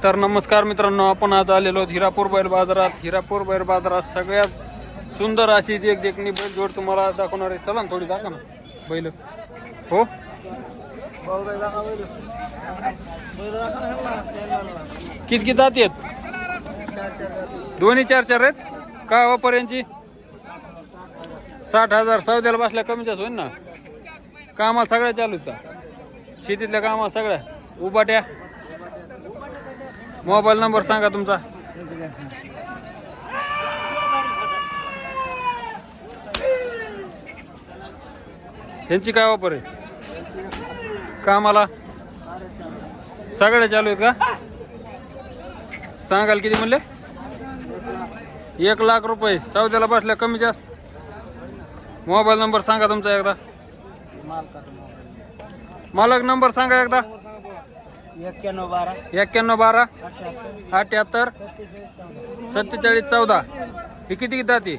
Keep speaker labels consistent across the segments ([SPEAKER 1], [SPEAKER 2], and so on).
[SPEAKER 1] तर नमस्कार मित्रांनो, आपण आज आलेलो आहोत हिरापूर बैल बाजारात. हिरापूर बैल बाजारात सगळ्यात सुंदर अशी देखणी बैल जोड तुम्हाला दाखवणार आहे. चला ना थोडी दाखवा ना बैल. हो किती जात आहेत? दोन्ही चार चार आहेत काय वापर यांची? 60,000 सौद्याला बसल्या कमी जास्त होईल ना. कामाला सगळ्या चालू आहेत का? शेतीतल्या कामाला सगळ्या उभाट्या? मोबाईल नंबर सांगा तुमचा. यांची काय वापर आहे? कामाला सगळ्या चालू आहेत का? सांगाल किती म्हणले? 1 लाख रुपये सौद्याला बसल्या कमी जास्त. मोबाईल नंबर सांगा तुमचा एकदा. मालक नंबर सांगा एकदा.
[SPEAKER 2] 9112
[SPEAKER 1] 9112 78 47 14. हे किती जाते?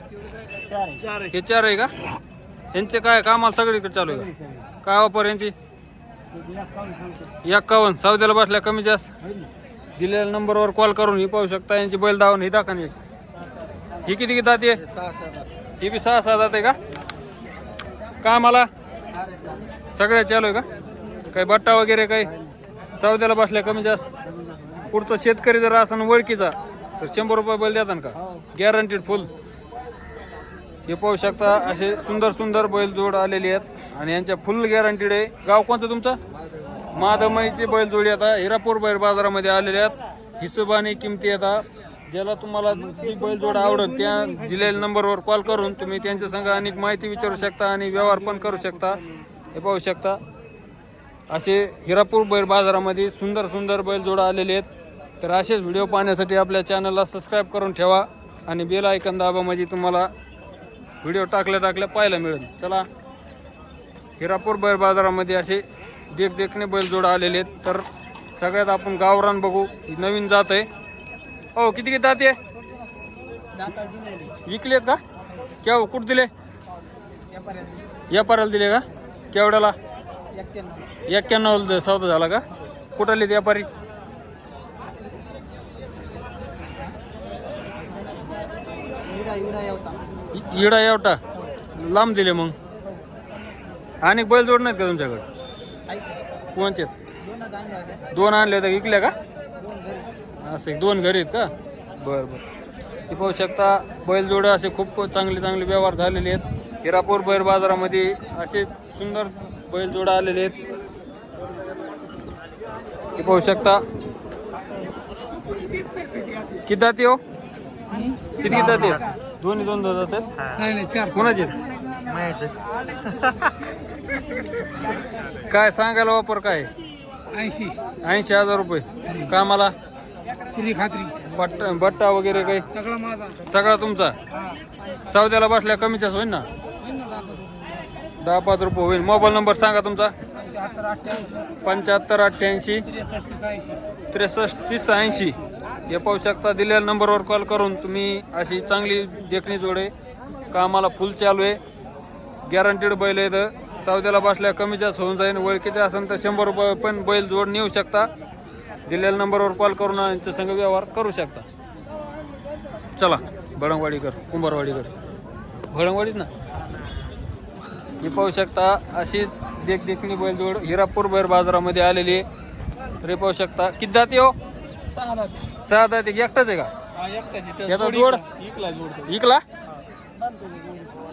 [SPEAKER 1] हे 4 आहे का? यांचे काय कामाला सगळीकडे चालू आहे का? काय वापर यांची? 51 सौद्याला बसल्या कमी जास्त. दिलेल्या नंबरवर कॉल करून ही पाहू शकता. यांची बैल धावून ही दाखवा. ही किती जाते? ही बी 6-6 जाते का? कामाला सगळ्या चालू आहे का? काही बट्टा वगैरे काही सौद्याला बसल्या कमी जास्त? पुढचा शेतकरी जर असन ओळखीचा तर 100 रुपये बैल देतात का? गॅरंटीड फुल. हे पाहू शकता असे सुंदर सुंदर बैल जोड आलेली आहेत आणि यांच्या फुल गॅरंटीड आहे. गाव कोणतं तुमचं? माधवमाईची बैल जोडी आता हिरापूर बैल बाजारामध्ये आलेले आहेत. हिशोबाने किमती येतात. ज्याला तुम्हाला जी बैल जोड आवडत त्या दिलेल्या नंबरवर कॉल करून तुम्ही त्यांच्या संग अनेक माहिती विचारू शकता आणि व्यवहार पण करू शकता. हे पाहू शकता असे हिरापूर बैल बाजारामध्ये सुंदर सुंदर बैल जोड आलेले आहेत. तर असेच व्हिडिओ पाहण्यासाठी आपल्या चॅनलला सबस्क्राईब करून ठेवा आणि बेल आयकॉन दाबा म्हणजे तुम्हाला व्हिडिओ टाकल्या पाहायला मिळेल. चला हिरापूर बैल बाजारामध्ये असे देखणे बैल जोड आलेले आहेत. तर सगळ्यात आपण गावरान बघू. ही नवीन जात आहे. हो किती जाते? विकलेत का? केव्हा कुठं दिले? व्यापाऱ्याला दिले का? केवढ्याला? 91 सौदा झाला का? कुठं आले व्यापारी? इडा एवटा लांब दिले. मग आणि बैल जोड नाहीत का तुमच्याकडे? कोणते? 2 आणले तर विकल्या का? असे 2 घरी आहेत का? बरं बरं. हे पाहू शकता बैल जोड असे खूप चांगले व्यवहार झालेले आहेत. हिरापूर बैल बाजारामध्ये असे सुंदर बैल जोड आलेले आहेत. हे पाहू शकता. किती जाते हो? किती जाते? दोन्ही 2 जातात. कोणाचे? काय सांगायला वापर काय? 80,000 रुपये. कामाला खात्री बट्टा वगैरे काही सगळा तुमचा? सौद्याला बसल्या कमीच्याच होईल ना? 10-5 रुपये होईल. मोबाईल नंबर सांगा तुमचा. 75 88 63 80. हे पाहू शकता. दिलेल्या नंबरवर कॉल करून तुम्ही अशी चांगली देखणी जोडे कामाला फुल चालू आहे. गॅरंटीड बैल आहे. तर सौद्याला बसल्या कमी जास्त होऊन जाईल. ओळखीचे असेल तर 100 रुपये पण बैल जोड नेऊ शकता. दिलेल्या नंबरवर कॉल करून यांच्या संग व्यवहार करू शकता. चला भडंगवाडीकर कुंभारवाडीकर भडंगवाडीच ना. हे पाहू शकता अशीच देखणी बैल जोड हिरापूर बैल बाजारामध्ये आलेली आहे. हे पाहू शकता. किती जाते हो? 6 जाते. एकटाच आहे का? याचा जोड इकला?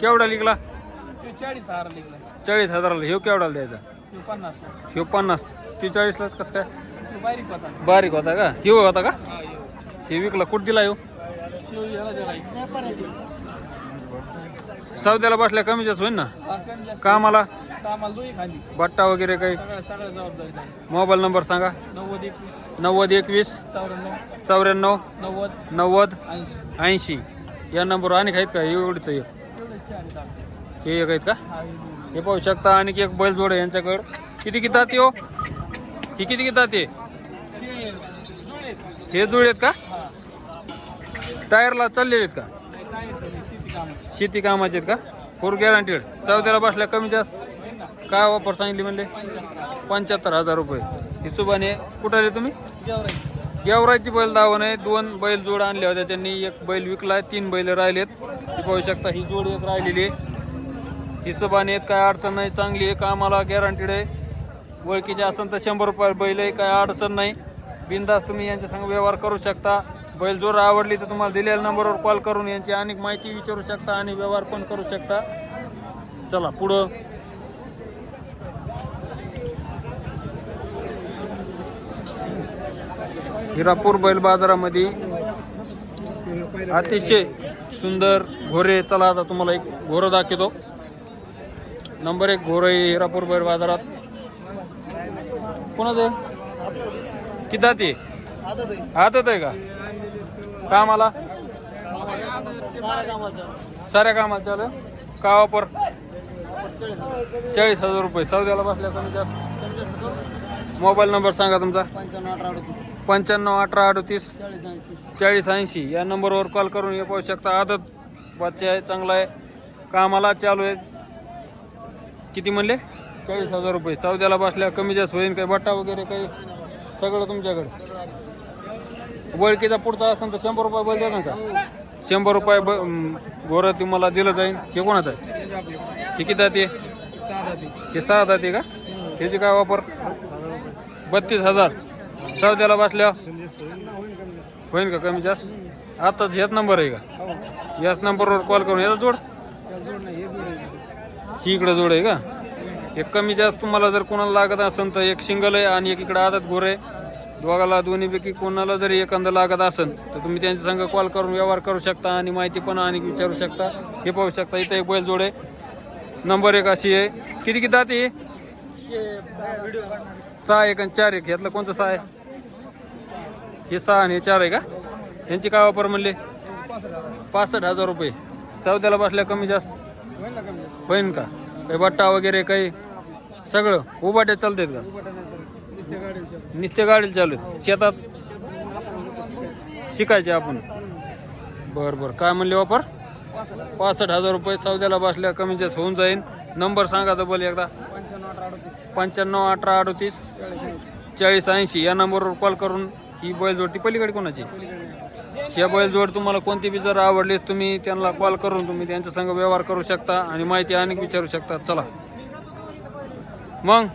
[SPEAKER 1] केवढा लिकला? 40,000. हे केवढाला द्यायचा? हे 50. 40लाच कसं काय? बारीक होता का? हिव होता का? हे विकला. कुठं दिला? येऊ सौद्याला बसल्या कमी जास्त होईल ना? कामाला बट्टा वगैरे काही? मोबाईल नंबर सांगा. 90 21 94 90 80. या नंबरवर आणि आहेत का? एवढीच आहे. हे एक आहेत का? हे पाहू शकता. आणि एक बैल जोड आहे यांच्याकडं. किती जाते हो? ही किती जाते? हे जुळ आहेत का? टायरला चाललेले आहेत का? शेती कामाचे आहेत का? फुल गॅरंटीड. सौद्याला बसल्या कमी जास्त? काय वापर सांगितली म्हणले? 75,000 रुपये. हिशोबाने. कुठं आले तुम्ही? गेवराची बैल दावण आहे. 2 बैल जोड आणल्या होत्या त्यांनी. एक बैल विकलाय, 3 बैल राहिलेत. हे पाहू शकता, ही जोड एक राहिलेली आहे. हिशोबाने येत काय अडचण नाही, चांगली आहे, कामाला गॅरंटीड आहे. ओळखीचे असेल तर 100 रुपये बैल आहे, काय अडचण नाही. बिनधास्त तुम्ही यांच्या संग व्यवहार करू शकता. बैल जोड आवडली तर तुम्हाला दिलेल्या नंबरवर कॉल करून यांची अनेक माहिती विचारू शकता आणि व्यवहार पण करू शकता. चला पुढं. हिरापूर बैल बाजारामध्ये अतिशय सुंदर घोरे. चला आता तुम्हाला एक घोरं दाखवतो. नंबर 1 घोरं आहे हिरापूर बैल बाजारात. कोणाचं आहे? किती दाती? आदत आहे का? कामाला साऱ्या कामाला चालू का वापर? 40,000 रुपये. सौद्याला बसल्या कमी जास्त. मोबाईल नंबर सांगा तुमचा. 951838 4080 या नंबरवर कॉल करून हे पाहू शकता. आदत बच्चा आहे, चांगला आहे, कामाला चालू आहे. किती म्हणले? 40,000 रुपये. सौद्याला बसल्या कमी जास्त होईल. काही बट्टा वगैरे काही सगळं तुमच्याकडे. ओळखीचा पुढचा असेल तर 100 रुपये बैल द्या का? 100 रुपये घोरं तुम्हाला दिलं जाईल. हे कोणाचं आहे? हे किती दाती आहे? हे 6 दाती का? ह्याची काय वापर? 32,000. सौद्याला बसल्या होईल का कमी जास्त? आताच ह्याच नंबर आहे का? याच नंबरवर कॉल करून याचा जोड. ही इकडं जोड आहे का? एक कमी जास्त तुम्हाला जर कोणाला लागत असेल तर एक सिंगल आहे आणि एक इकडं आदत घोर आहे. दोघाला दोन्हीपैकी कोणाला जरी एखादं लागत असेल तर तुम्ही त्यांच्या संग कॉल करून व्यवहार करू शकता आणि माहिती पण आणि विचारू शकता. हे पाहू शकता, इथं एक बैल जोड आहे. नंबर 1 अशी आहे. किती दात आहे? 6 1 आणि 4 1. ह्यातलं कोणतं 6 आहे? हे 6 आणि हे 4 आहे का? यांची काय वापर म्हणले? 65,000 रुपये. सौद्याला बसल्या कमी जास्त होईन का? काही बट्टा वगैरे काही सगळं उभाट्या चालतात का? नुसते गाडीला चालू आहेत. शेतात शिकायचे आपण. बरं बरं. काय म्हणले वापर? 65,000 रुपये. सौद्याला बसल्या कमी जास्त होऊन जाईल. नंबर सांगा तर बोल एकदा. 951838 4080 या नंबरवर कॉल करून ही बैल जोड. ती पलीकडे कोणाची? ह्या बैल जोड तुम्हाला कोणती बी जर आवडली तुम्ही त्यांना कॉल करून तुम्ही त्यांच्या संग व्यवहार करू शकता आणि माहिती अनेक विचारू शकता. चला मग.